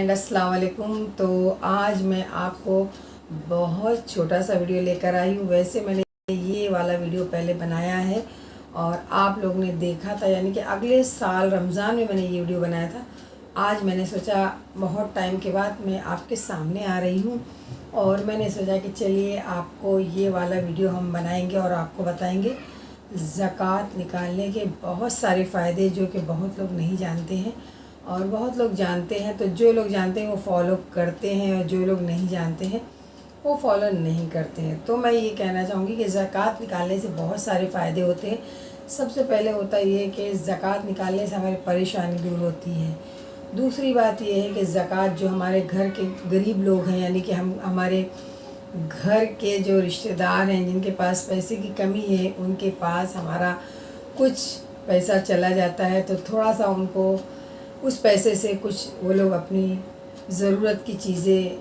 Friend, अस्सलाम वालेकुम। तो आज मैं आपको बहुत छोटा सा वीडियो लेकर आई हूँ। वैसे मैंने ये वाला वीडियो पहले बनाया है और आप लोगों ने देखा था, यानी कि अगले साल रमज़ान में मैंने ये वीडियो बनाया था। आज मैंने सोचा बहुत टाइम के बाद मैं आपके सामने आ रही हूँ और मैंने सोचा कि चलिए आपको ये वाला वीडियो हम बनाएंगे और आपको बताएंगे ज़कात निकालने के बहुत सारे फ़ायदे जो कि बहुत लोग नहीं जानते हैं और बहुत लोग जानते हैं। तो जो लोग जानते हैं वो फॉलो करते हैं और जो लोग नहीं जानते हैं वो फॉलो नहीं करते हैं। तो मैं ये कहना चाहूँगी कि ज़कात निकालने से बहुत सारे फ़ायदे होते हैं। सबसे पहले होता ये कि ज़कात निकालने से हमारी परेशानी दूर होती है। दूसरी बात ये है कि ज़कात जो हमारे घर के गरीब लोग हैं, यानी कि हमारे घर के जो रिश्तेदार हैं जिनके पास पैसे की कमी है, उनके पास हमारा कुछ पैसा चला जाता है तो थोड़ा सा उनको उस पैसे से कुछ वो लोग अपनी ज़रूरत की चीज़ें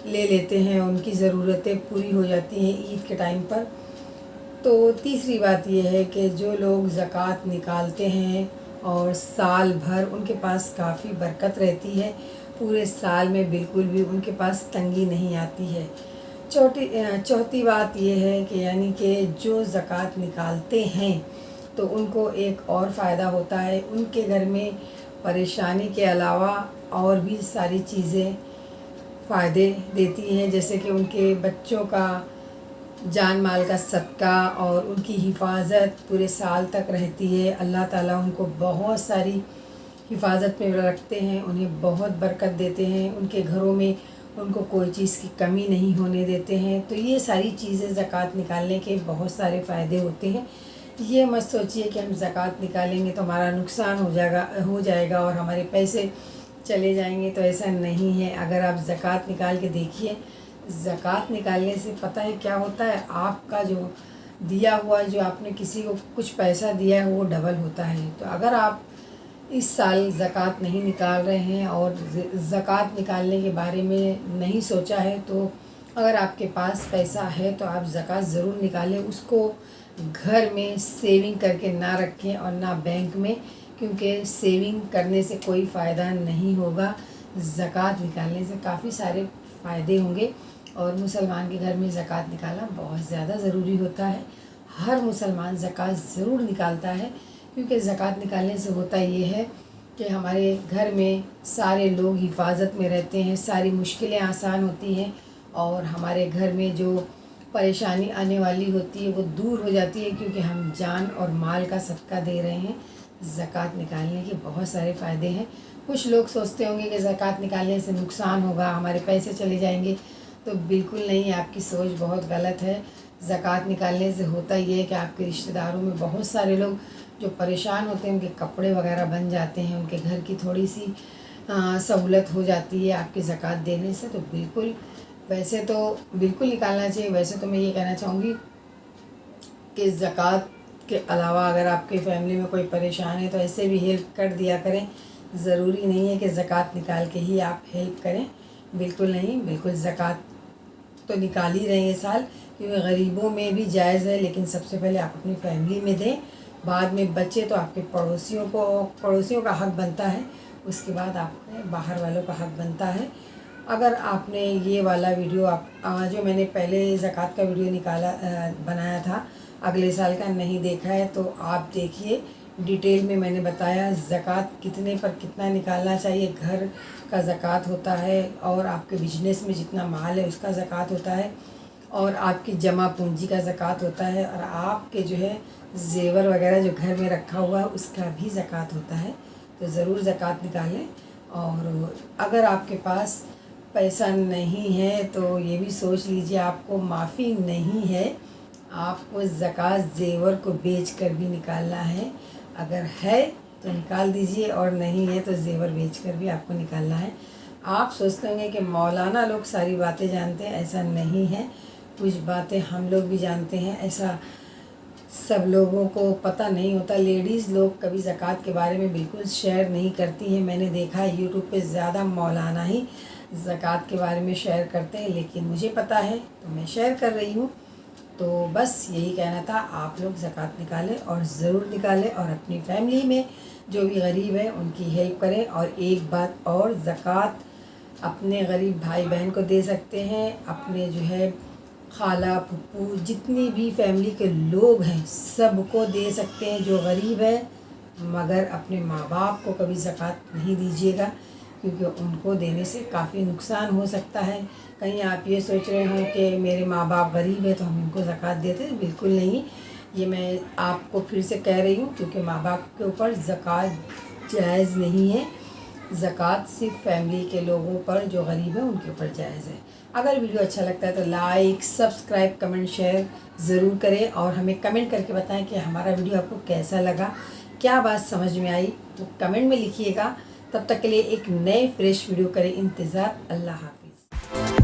ले लेते हैं, उनकी ज़रूरतें पूरी हो जाती हैं ईद के टाइम पर। तो तीसरी बात ये है कि जो लोग ज़कात निकालते हैं और साल भर उनके पास काफ़ी बरकत रहती है, पूरे साल में बिल्कुल भी उनके पास तंगी नहीं आती है। चौथी बात ये है कि यानी कि जो ज़कात निकालते हैं तो उनको एक और फ़ायदा होता है, उनके घर में परेशानी के अलावा और भी सारी चीज़ें फ़ायदे देती हैं, जैसे कि उनके बच्चों का जान माल का सदका और उनकी हिफाजत पूरे साल तक रहती है। अल्लाह ताला उनको बहुत सारी हिफाजत में रखते हैं, उन्हें बहुत बरकत देते हैं, उनके घरों में उनको कोई चीज़ की कमी नहीं होने देते हैं। तो ये सारी चीज़ें ज़कात निकालने के बहुत सारे फ़ायदे होते हैं। ये मत सोचिए कि हम ज़कात निकालेंगे तो हमारा नुकसान हो जाएगा और हमारे पैसे चले जाएंगे, तो ऐसा नहीं है। अगर आप ज़कात निकाल के देखिए, ज़कात निकालने से पता है क्या होता है, आपका जो दिया हुआ, जो आपने किसी को कुछ पैसा दिया है वो डबल होता है। तो अगर आप इस साल ज़कात नहीं निकाल रहे हैं और ज़कात निकालने के बारे में नहीं सोचा है, तो अगर आपके पास पैसा है तो आप ज़कात ज़रूर निकालें। उसको घर में सेविंग करके ना रखें और ना बैंक में, क्योंकि सेविंग करने से कोई फ़ायदा नहीं होगा। ज़कात निकालने से काफ़ी सारे फ़ायदे होंगे और मुसलमान के घर में ज़कात निकालना बहुत ज़्यादा ज़रूरी होता है। हर मुसलमान ज़कात ज़रूर निकालता है, क्योंकि ज़कात निकालने से होता ये है कि हमारे घर में सारे लोग हिफाजत में रहते हैं, सारी मुश्किलें आसान होती हैं और हमारे घर में जो परेशानी आने वाली होती है वो दूर हो जाती है, क्योंकि हम जान और माल का सदका दे रहे हैं। ज़कात निकालने के बहुत सारे फ़ायदे हैं। कुछ लोग सोचते होंगे कि ज़कात निकालने से नुकसान होगा, हमारे पैसे चले जाएंगे, तो बिल्कुल नहीं, आपकी सोच बहुत गलत है। ज़कात निकालने से होता ये है कि आपके रिश्तेदारों में बहुत सारे लोग जो परेशान होते हैं, उनके कपड़े वगैरह बन जाते हैं, उनके घर की थोड़ी सी सहूलत हो जाती है आपकी ज़कात देने से। तो बिल्कुल, वैसे तो बिल्कुल निकालना चाहिए। वैसे तो मैं ये कहना चाहूँगी कि ज़कात के अलावा अगर आपके फैमिली में कोई परेशान है तो ऐसे भी हेल्प कर दिया करें। ज़रूरी नहीं है कि ज़कात निकाल के ही आप हेल्प करें, बिल्कुल नहीं। बिल्कुल ज़कात तो निकाल ही रहे हैं साल, क्योंकि गरीबों में भी जायज़ है, लेकिन सबसे पहले आप अपनी फैमिली में दें, बाद में बचे तो आपके पड़ोसियों का हक़ बनता है, उसके बाद आपके बाहर वालों का हक़ बनता है। अगर आपने ये वाला वीडियो जो मैंने पहले ज़कात का वीडियो बनाया था अगले साल का, नहीं देखा है तो आप देखिए। डिटेल में मैंने बताया ज़कात कितने पर कितना निकालना चाहिए। घर का ज़कात होता है और आपके बिजनेस में जितना माल है उसका ज़कात होता है और आपकी जमा पूंजी का ज़कात होता है और आपके जो है ज़ेवर वगैरह जो घर में रखा हुआ है उसका भी ज़कात होता है। तो ज़रूर ज़कात निकालें। और अगर आपके पास पैसा नहीं है तो ये भी सोच लीजिए, आपको माफ़ी नहीं है, आपको ज़कात ज़ेवर को बेच कर भी निकालना है। अगर है तो निकाल दीजिए और नहीं है तो ज़ेवर बेच कर भी आपको निकालना है। आप सोचते होंगे कि मौलाना लोग सारी बातें जानते हैं, ऐसा नहीं है। कुछ बातें हम लोग भी जानते हैं, ऐसा सब लोगों को पता नहीं होता। लेडीज़ लोग कभी ज़कात के बारे में बिल्कुल शेयर नहीं करती हैं। मैंने देखा है यूट्यूब पे ज़्यादा मौलाना ही ज़कात के बारे में शेयर करते हैं, लेकिन मुझे पता है तो मैं शेयर कर रही हूँ। तो बस यही कहना था, आप लोग ज़कात निकालें और ज़रूर निकालें और अपनी फैमिली में जो भी गरीब है उनकी हेल्प करें। और एक बात और, ज़कात اپنے غریب بھائی بہن کو دے سکتے ہیں، اپنے جو ہے خالہ پھپھو جتنی بھی فیملی کے لوگ ہیں سب کو دے سکتے ہیں جو غریب ہے، مگر اپنے ماں باپ کو کبھی زکوٰۃ نہیں دیجیے گا، کیونکہ ان کو دینے سے کافی نقصان ہو سکتا ہے۔ کہیں آپ یہ سوچ رہے ہوں کہ میرے ماں باپ غریب ہیں تو ہم ان کو زکوٰۃ دیتے ہیں، بالکل نہیں۔ یہ میں آپ کو پھر سے کہہ رہی ہوں، کیونکہ ماں باپ کے اوپر زکوٰۃ جائز نہیں ہے، زکوٰۃ صرف فیملی کے لوگوں پر جو غریب ہیں ان کے اوپر جائز ہے۔ اگر ویڈیو اچھا لگتا ہے تو لائک، سبسکرائب، کمنٹ، شیئر ضرور کریں، اور ہمیں کمنٹ کر کے بتائیں کہ ہمارا ویڈیو آپ کو کیسا لگا، کیا بات سمجھ میں آئی، تو کمنٹ میں لکھیے گا۔ تب تک کے لیے ایک نئے فریش ویڈیو کریں انتظار۔ اللہ حافظ۔